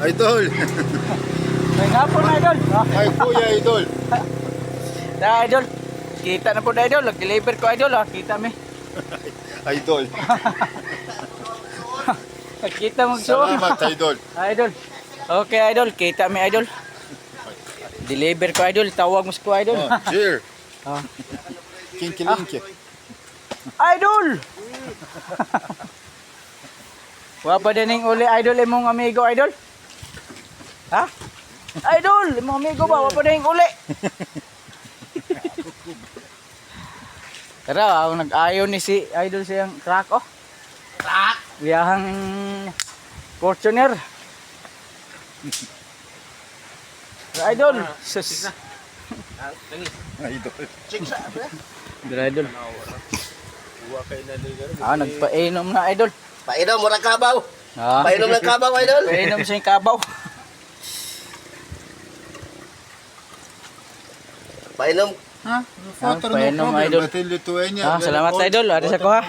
Idol. May hapon idol. Ay, kuya, idol. Na idol. Kita na po na idol. Nag-deliver ko idol. Kita mi. Idol. Kita mo gusto. Salamat, idol. Idol. Okay idol. Kita mi idol. Deliver ko idol. Tawag mo ko idol. Oh, cheer. Ah. Kinky-linky. Idol! Wa pa din uli idol imong amigo idol? Ha? Idol, imong amigo ba? Wa pa din uli. Tara, ang nag-ayo ni si idol siyang truck oh. Truck? Biyahang Fortuner. Idol. Sus. Idol. Idol. Nagpainom na idol. Painom, murang kabaw. Ah. Painom ng kabaw, idol. Painom siya yung kabaw. Painom. Ha? Photo Painom, idol. Batil Lithuania. Salamat idol. Ada sa ko ha.